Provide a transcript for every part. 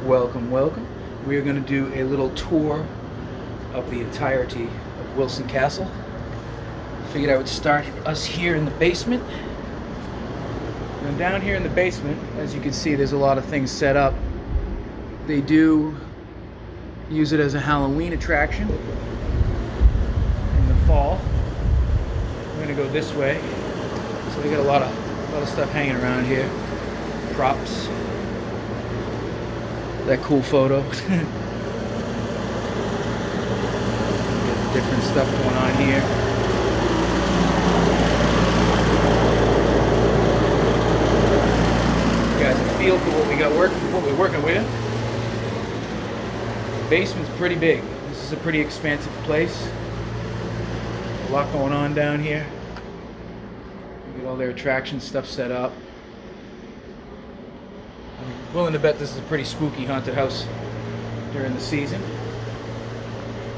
Welcome, welcome. We are going to do a little tour of the entirety of Wilson Castle. Figured I would start us here in the basement. And down here in the basement, as you can see, there's a lot of things set up. They do use it as a Halloween attraction in the fall. We're going to go this way. So we got a lot of stuff hanging around here. Props. That cool photo. Different stuff going on here. You guys a feel for what we're working with. The basement's pretty big. This is a pretty expansive place. A lot going on down here. You get all their attraction stuff set up. I'm willing to bet this is a pretty spooky haunted house during the season.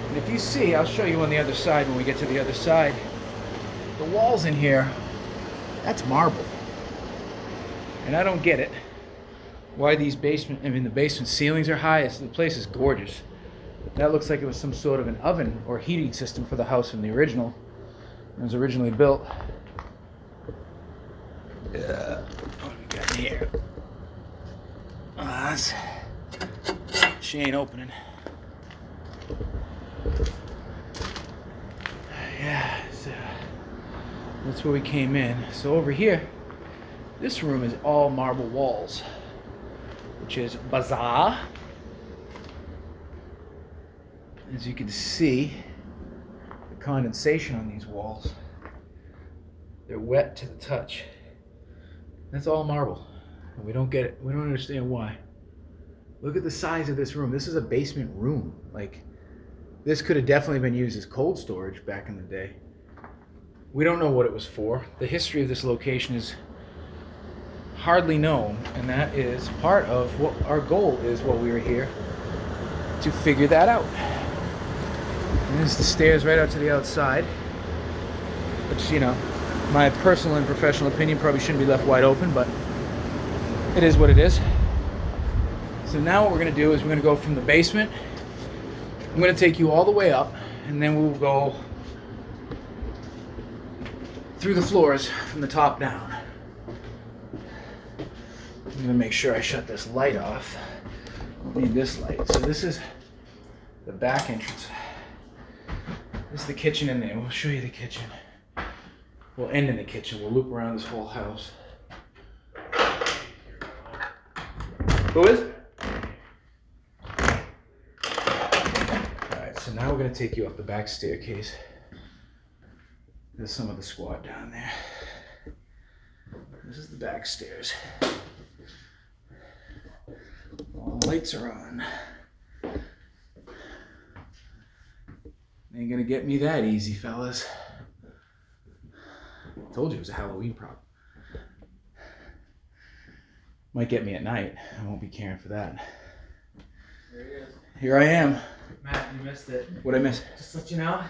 And if you see, I'll show you on the other side when we get to the other side. The walls in here, that's marble. And I don't get it. Why these the basement ceilings are high. The place is gorgeous. That looks like it was some sort of an oven or heating system for the house in the original. It was originally built. What do we got here? She ain't opening. Yeah, so that's where we came in. So over here, this room is all marble walls, which is bizarre. As you can see, the condensation on these walls, they're wet to the touch. That's all marble. And we don't get it. We don't understand why. Look at the size of this room. This is a basement room. Like, this could have definitely been used as cold storage back in the day. We don't know what it was for. The history of this location is hardly known, and that is part of what our goal is while we were here, to figure that out. And there's the stairs right out to the outside, which, you know, my personal and professional opinion probably shouldn't be left wide open, but it is what it is. So now what we're going to do is we're going to go from the basement. I'm going to take you all the way up, and then we'll go through the floors from the top down. I'm going to make sure I shut this light off. I need this light. So this is the back entrance. This is the kitchen in there. We'll show you the kitchen. We'll end in the kitchen. We'll loop around this whole house. Who is? Alright, so now we're going to take you up the back staircase. There's some of the squad down there. This is the back stairs. All the lights are on. Ain't gonna get me that easy, fellas. Told you it was a Halloween prop. Might get me at night. I won't be caring for that. There he is. Here I am. Matt, you missed it. What'd I miss? Just to let you know.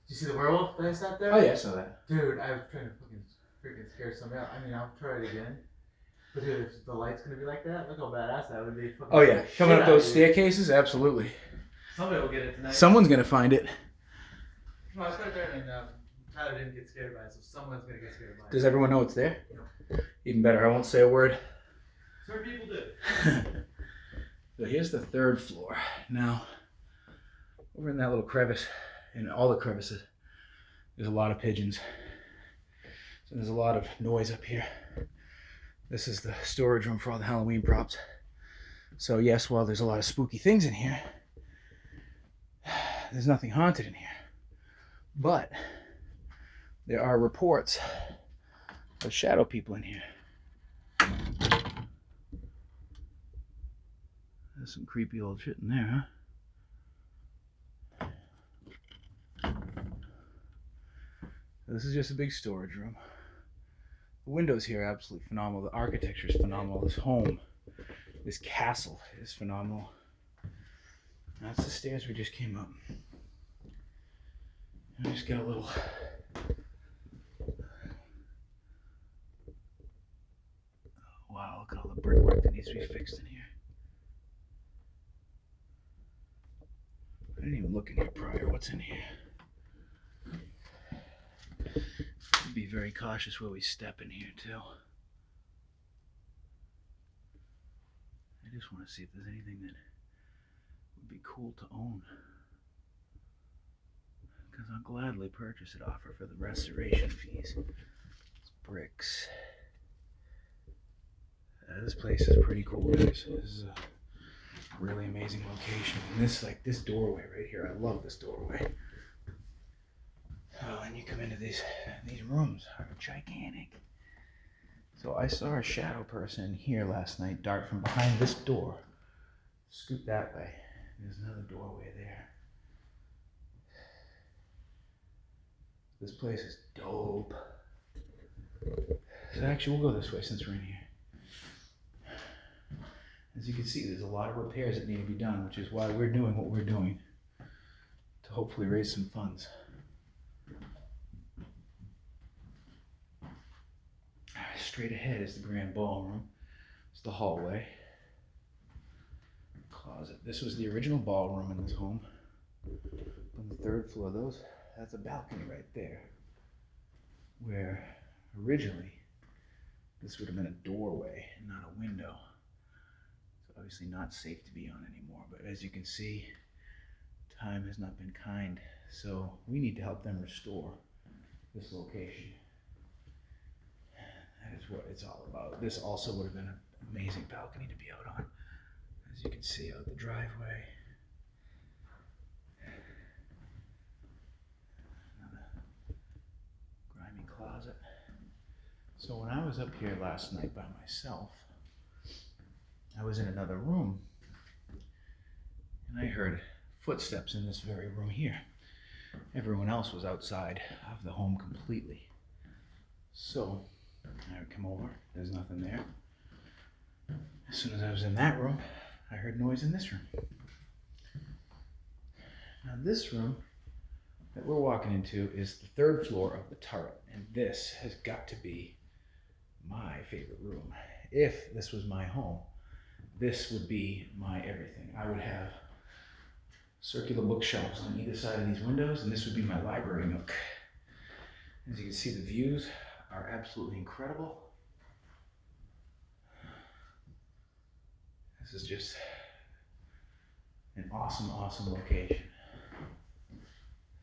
Did you see the werewolf that I sat there? Oh yeah, I saw that. Dude, I was trying to freaking scare somebody out. I mean, I'll try it again. But dude, if the light's gonna be like that, look how badass that would be. Oh yeah, coming up those staircases, absolutely. Somebody will get it tonight. Someone's gonna find it. No, I was right there and Tyler didn't get scared by it, so someone's gonna get scared by it. Does everyone know it's there? Even better, I won't say a word. Certain people do. So here's the third floor. Now, over in that little crevice, in all the crevices, there's a lot of pigeons. So there's a lot of noise up here. This is the storage room for all the Halloween props. So yes, while there's a lot of spooky things in here, there's nothing haunted in here. But there are reports of shadow people in here. There's some creepy old shit in there, huh? This is just a big storage room. The windows here are absolutely phenomenal. The architecture is phenomenal. This home, this castle is phenomenal. That's the stairs we just came up. I just got a little wow, look at all the brickwork that needs to be fixed in here. I didn't even look in here prior. What's in here? Be very cautious where we step in here too. I just want to see if there's anything that would be cool to own. Because I'll gladly purchase it off her for the restoration fees. It's bricks. This place is pretty cool, guys. This is a really amazing location. And this doorway right here, I love this doorway. Oh, and you come into these rooms are gigantic. So I saw a shadow person here last night dart from behind this door, scoot that way. There's another doorway there. This place is dope. So actually, we'll go this way since we're in here. As you can see, there's a lot of repairs that need to be done, which is why we're doing what we're doing, to hopefully raise some funds. Straight ahead is the grand ballroom. It's the hallway. Closet. This was the original ballroom in this home. On the third floor, that's a balcony right there. Where originally this would have been a doorway, not a window. It's obviously not safe to be on anymore, but as you can see, time has not been kind. So we need to help them restore this location. That is what it's all about. This also would have been an amazing balcony to be out on. As you can see out the driveway. Another grimy closet. So when I was up here last night by myself, I was in another room and I heard footsteps in this very room here. Everyone else was outside of the home completely. So I would come over, there's nothing there. As soon as I was in that room, I heard noise in this room. Now this room that we're walking into is the third floor of the turret, and this has got to be my favorite room. If this was my home, this would be my everything. I would have circular bookshelves on either side of these windows, and this would be my library nook. As you can see, the views are absolutely incredible. This is just an awesome, awesome location.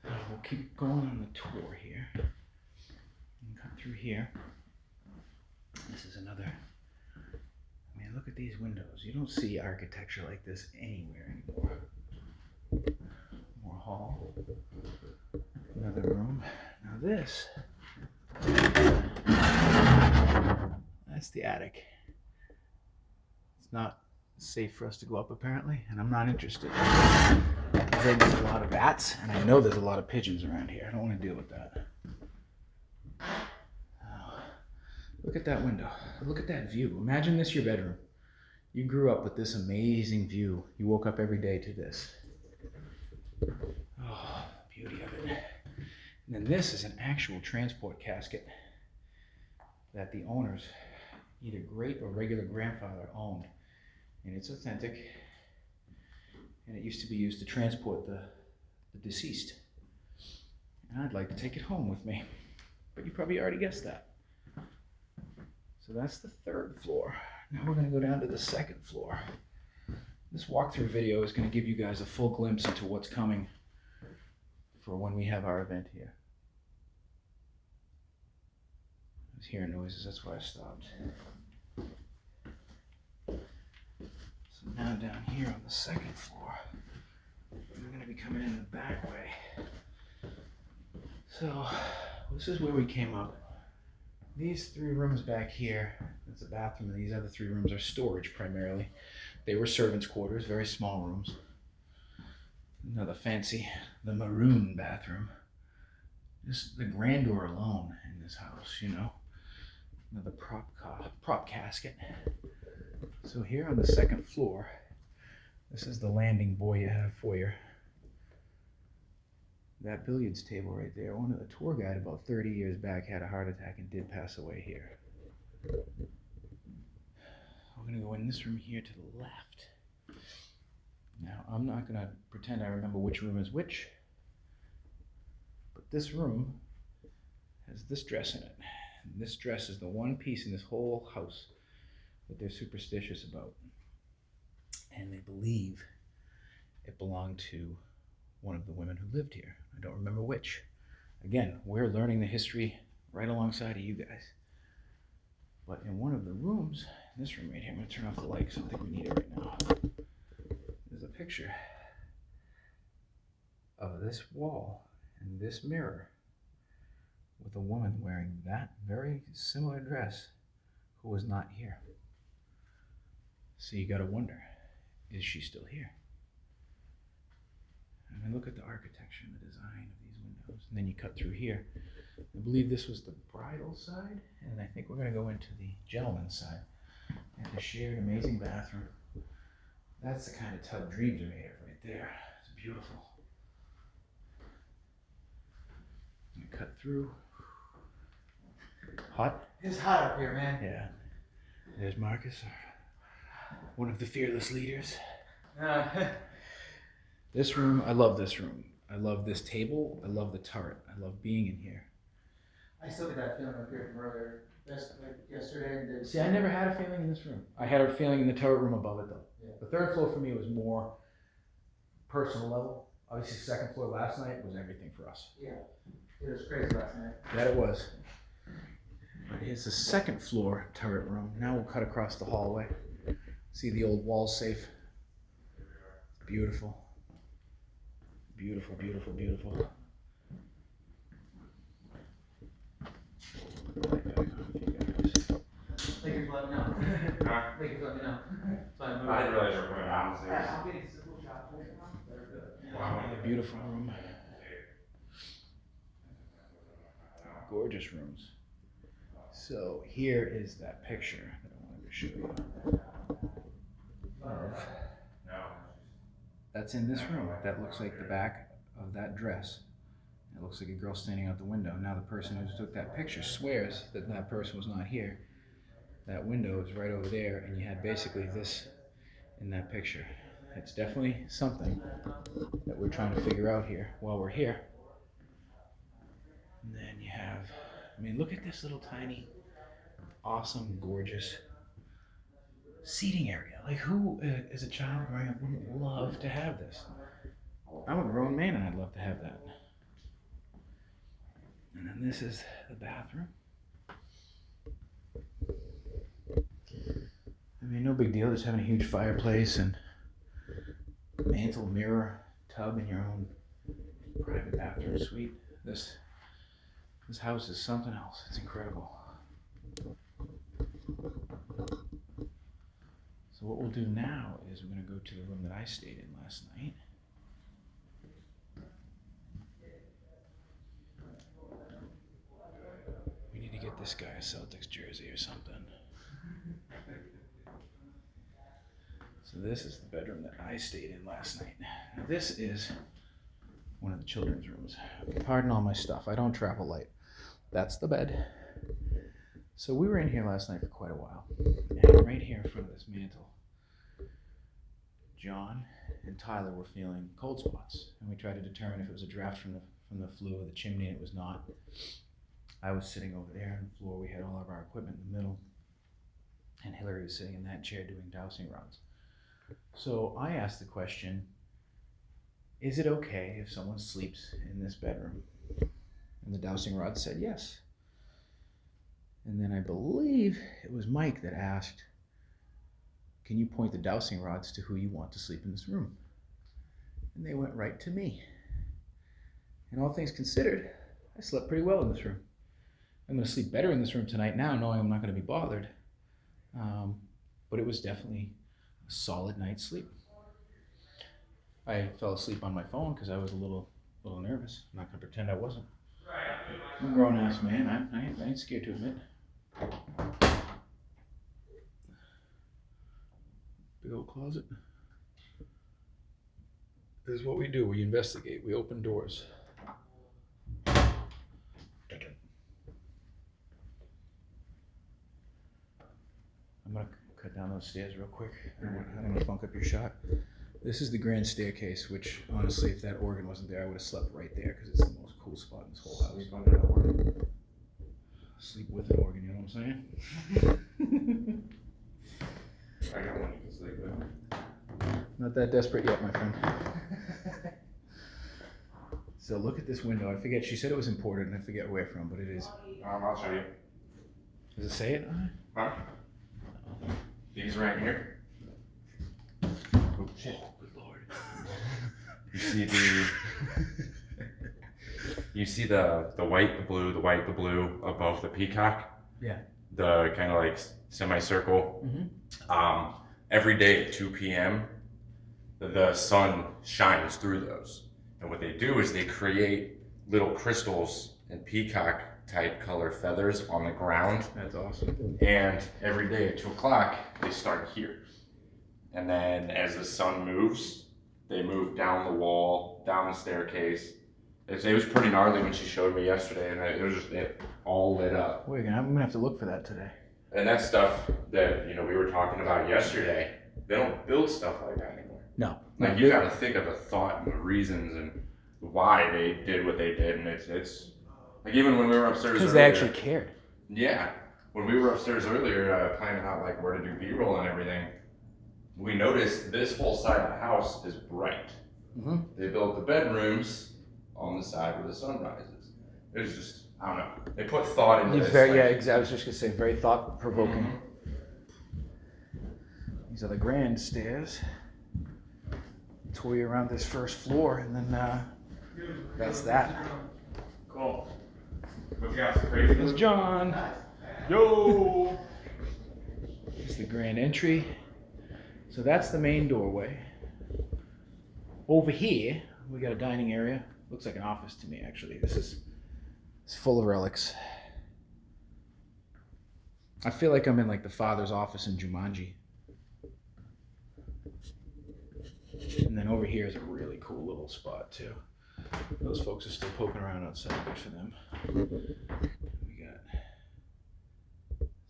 So we'll keep going on the tour here. And come through here. This is another, I mean, look at these windows. You don't see architecture like this anywhere anymore. More hall. Another room. Now this, that's the attic. It's not safe for us to go up apparently, and I'm not interested. I heard there's a lot of bats, and I know there's a lot of pigeons around here. I don't want to deal with that. Look at that window. Look at that view. Imagine this your bedroom. You grew up with this amazing view. You woke up every day to this. Oh, beauty of it. And then this is an actual transport casket that the owners, either great or regular grandfather, owned. And it's authentic. And it used to be used to transport the deceased. And I'd like to take it home with me. But you probably already guessed that. So that's the third floor. Now we're going to go down to the second floor. This walkthrough video is going to give you guys a full glimpse into what's coming for when we have our event here. I was hearing noises, that's why I stopped. So now down here on the second floor, we're going to be coming in the back way. So this is where we came up. These three rooms back here, that's a bathroom, and these other three rooms are storage primarily. They were servants' quarters, very small rooms. Another fancy, the maroon bathroom. Just the grandeur alone in this house, you know. Another prop casket. So here on the second floor, this is the landing foyer. That billiards table right there, one of the tour guide about 30 years back had a heart attack and did pass away here. We're gonna go in this room here to the left. Now, I'm not going to pretend I remember which room is which, but this room has this dress in it. And this dress is the one piece in this whole house that they're superstitious about. And they believe it belonged to one of the women who lived here. I don't remember which. Again, we're learning the history right alongside of you guys. But in one of the rooms, in this room right here, I'm going to turn off the light because I don't think we need it right now. There's a picture of this wall and this mirror with a woman wearing that very similar dress who was not here. So you got to wonder, is she still here? I mean, look at the architecture and the design of these windows. And then you cut through here. I believe this was the bridal side, and I think we're going to go into the gentleman's side. And the shared amazing bathroom. That's the kind of tub dreams are made of right there. It's beautiful. I'm going to cut through. Hot? It's hot up here, man. Yeah. There's Marcus, one of the fearless leaders. This room, I love this room. I love this table. I love the turret. I love being in here. I still get that feeling up here from earlier, like yesterday. And See, I never had a feeling in this room. I had a feeling in the turret room above it, though. Yeah. The third floor for me was more personal level. Obviously, second floor last night was everything for us. Yeah, it was crazy last night. That it was. But here's the second floor turret room. Now we'll cut across the hallway. See the old wall safe. Beautiful. Beautiful, beautiful, beautiful. Thank you for letting me know. Thank you for letting me know. I didn't realize you were coming downstairs. I'm getting simple shots right now. They're good. Wow, what a beautiful room. Gorgeous rooms. So here is that picture that I wanted to show you. That's in this room. That looks like the back of that dress. It looks like a girl standing out the window. Now the person who took that picture swears that that person was not here. That window is right over there, and you had basically this in that picture. It's definitely something that we're trying to figure out here while we're here. And then you have, I mean, look at this little tiny, awesome, gorgeous seating area. Like, who, as a child growing up, wouldn't love to have this? I'm a grown man and I'd love to have that. And then this is the bathroom. I mean, no big deal, just having a huge fireplace and mantle, mirror, tub in your own private bathroom suite. This house is something else. It's incredible. So what we'll do now is we're going to go to the room that I stayed in last night. We need to get this guy a Celtics jersey or something. So this is the bedroom that I stayed in last night. Now this is one of the children's rooms. Pardon all my stuff. I don't travel light. That's the bed. So we were in here last night for quite a while. And right here in front of this mantle, John and Tyler were feeling cold spots. And we tried to determine if it was a draft from the flue or the chimney, and it was not. I was sitting over there on the floor. We had all of our equipment in the middle. And Hillary was sitting in that chair doing dowsing rods. So I asked the question, is it okay if someone sleeps in this bedroom? And the dowsing rod said yes. And then I believe it was Mike that asked, can you point the dowsing rods to who you want to sleep in this room? And they went right to me. And all things considered, I slept pretty well in this room. I'm going to sleep better in this room tonight now, knowing I'm not going to be bothered. But it was definitely a solid night's sleep. I fell asleep on my phone because I was a little nervous. I'm not going to pretend I wasn't. I'm a grown-ass man. I ain't scared to admit. Big old closet. This is what we do. We investigate. We open doors. I'm going to cut down those stairs real quick. I don't want to funk up your shot. This is the grand staircase, which honestly, if that organ wasn't there, I would have slept right there because it's the most cool spot in this whole house. Sleep under the organ. Sleep with an organ, you know what I'm saying? I got one you can sleep with. Not that desperate yet, my friend. So look at this window. I forget, she said it was imported and I forget where from, but it is. I'll show you. Does it say it? Huh? These right here. Oh shit. Good lord. You see the white, the blue, the white, the blue above the peacock? Yeah. The kind of like semicircle. Mm-hmm. Every day at 2 p.m. the sun shines through those. And what they do is they create little crystals and peacock type color feathers on the ground. That's awesome. And every day at 2 o'clock, they start here. And then as the sun moves, they move down the wall, down the staircase. It was pretty gnarly when she showed me yesterday, and it was just it all lit up. I'm gonna have to look for that today. And that's stuff that we were talking about yesterday. They don't build stuff like that anymore. No. Like you got to think of the thought and the reasons and why they did what they did, and it's like even when we were upstairs. Because they actually cared. Yeah, when we were upstairs earlier planning out like where to do B-roll and everything, we noticed this whole side of the house is bright. Mm-hmm. They built the bedrooms on the side where the sun rises. It was just, I don't know. They put thought into this. I was just gonna say, very thought-provoking. Mm-hmm. These are the grand stairs. Tour you around this first floor, and then that's that. Cool. What's got some crazy? There's John. Yo! Here's the grand entry. So that's the main doorway. Over here, we got a dining area. Looks like an office to me, actually. It's full of relics. I feel like I'm in like the father's office in Jumanji. And then over here is a really cool little spot too. Those folks are still poking around outside. Good for them. We got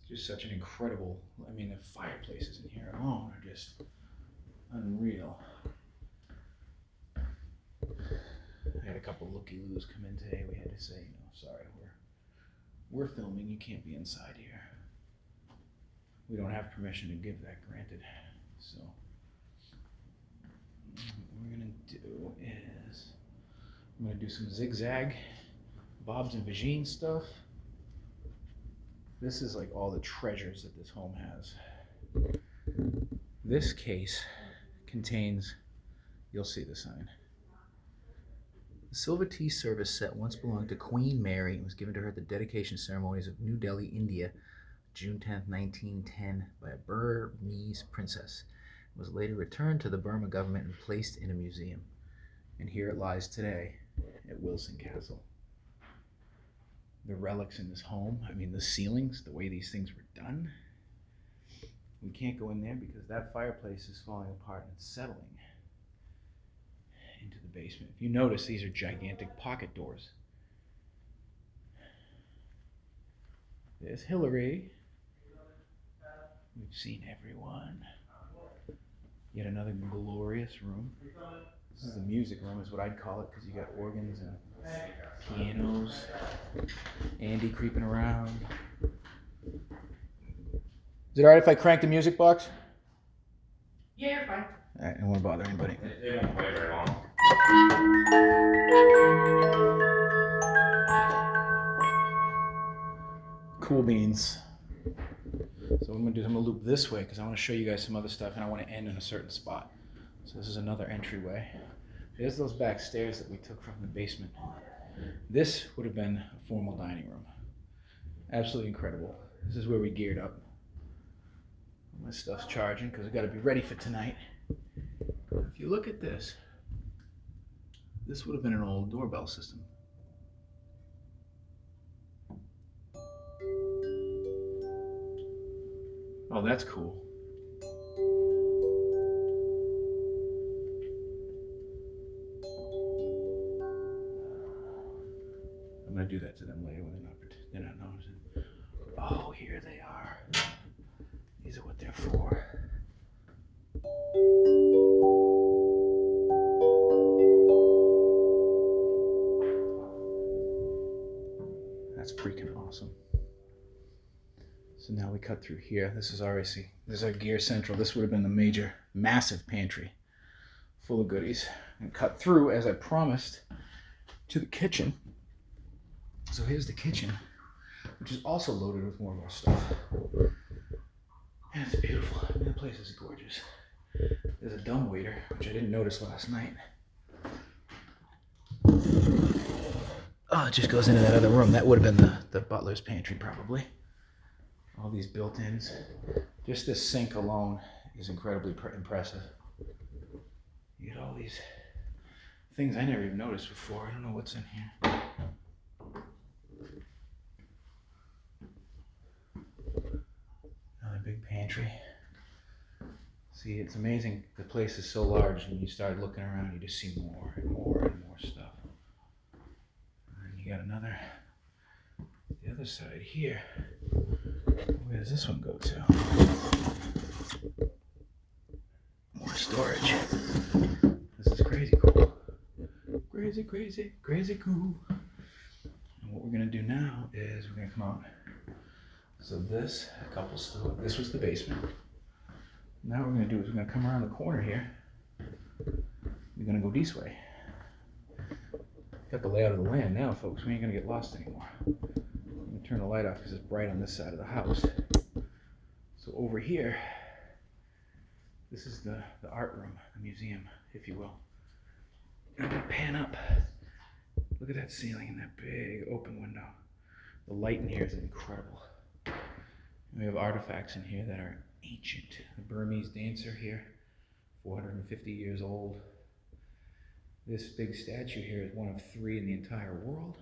just such an incredible. I mean, the fireplaces in here alone are just unreal. I had a couple looky-loos come in today. We had to say, sorry, we're filming. You can't be inside here. We don't have permission to give that granted. So what we're gonna do is I'm gonna do some zigzag, Bob's and Vagine stuff. This is like all the treasures that this home has. This case contains, you'll see the sign. The silver tea service set once belonged to Queen Mary and was given to her at the dedication ceremonies of New Delhi, India, June 10th, 1910, by a Burmese princess. It was later returned to the Burma government and placed in a museum. And here it lies today at Wilson Castle. The relics in this home, I mean the ceilings, the way these things were done. We can't go in there because that fireplace is falling apart and settling into the basement. If you notice, these are gigantic pocket doors. There's Hillary. We've seen everyone. Yet another glorious room. This is the music room, is what I'd call it, because you got organs and pianos. Andy creeping around. Is it alright if I crank the music box? Yeah, you're fine. Alright, I don't want to bother anybody. It won't play very long. Cool beans. So what I'm going to do is I'm going to loop this way because I want to show you guys some other stuff and I want to end in a certain spot. So this is another entryway. There's those back stairs that we took from the basement. This would have been a formal dining room. Absolutely incredible. This is where we geared up. My stuff's charging because I've got to be ready for tonight. If you look at this, this would have been an old doorbell system. Oh, that's cool. I'm gonna do that to them later when they're not noticing. Oh, here they are. These are what they're for. cut through here. This is our gear central. This would have been the major, massive pantry full of goodies. And cut through, as I promised, to the kitchen. So here's the kitchen, which is also loaded with more of our stuff. And it's beautiful. I mean, the place is gorgeous. There's a dumbwaiter, which I didn't notice last night. Oh, it just goes into that other room. That would have been the butler's pantry, probably. All these built-ins. Just this sink alone is incredibly impressive. You get all these things I never even noticed before. I don't know what's in here. Another big pantry. See, it's amazing. The place is so large, and you start looking around, you just see more and more and more stuff. You got another, the other side here. Where does this one go to? More storage. This is crazy cool. Crazy, crazy, crazy cool. And what we're gonna do now is we're gonna come out. So this, this was the basement. Now what we're gonna do is we're gonna come around the corner here. We're gonna go this way. Got the layout of the land now, folks. We ain't gonna get lost anymore. I'm gonna turn the light off because it's bright on this side of the house. So over here, this is the art room, the museum, if you will. And I'm gonna pan up. Look at that ceiling and that big open window. The light in here is incredible. We have artifacts in here that are ancient. The Burmese dancer here, 450 years old. This big statue here is one of 3 in the entire world.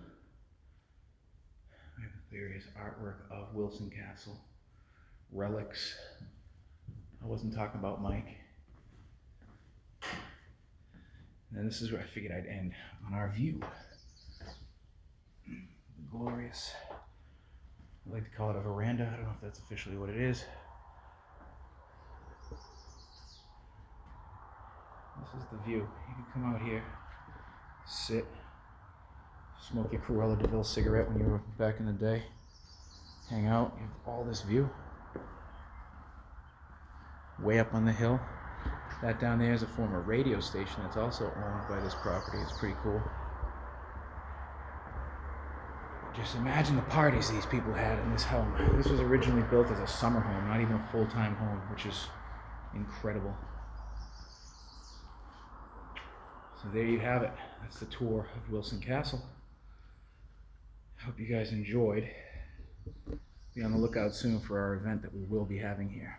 We have various artwork of Wilson Castle, relics. I wasn't talking about Mike. And this is where I figured I'd end on our view. Glorious. I like to call it a veranda. I don't know if that's officially what it is. This is the view. You can come out here, sit, smoke your Cruella de Vil cigarette when you were back in the day, hang out. You have all this view. Way up on the hill. That down there is a former radio station that's also owned by this property. It's pretty cool. Just imagine the parties these people had in this home. This was originally built as a summer home, not even a full-time home, which is incredible. So there you have it. That's the tour of Wilson Castle. I hope you guys enjoyed. Be on the lookout soon for our event that we will be having here.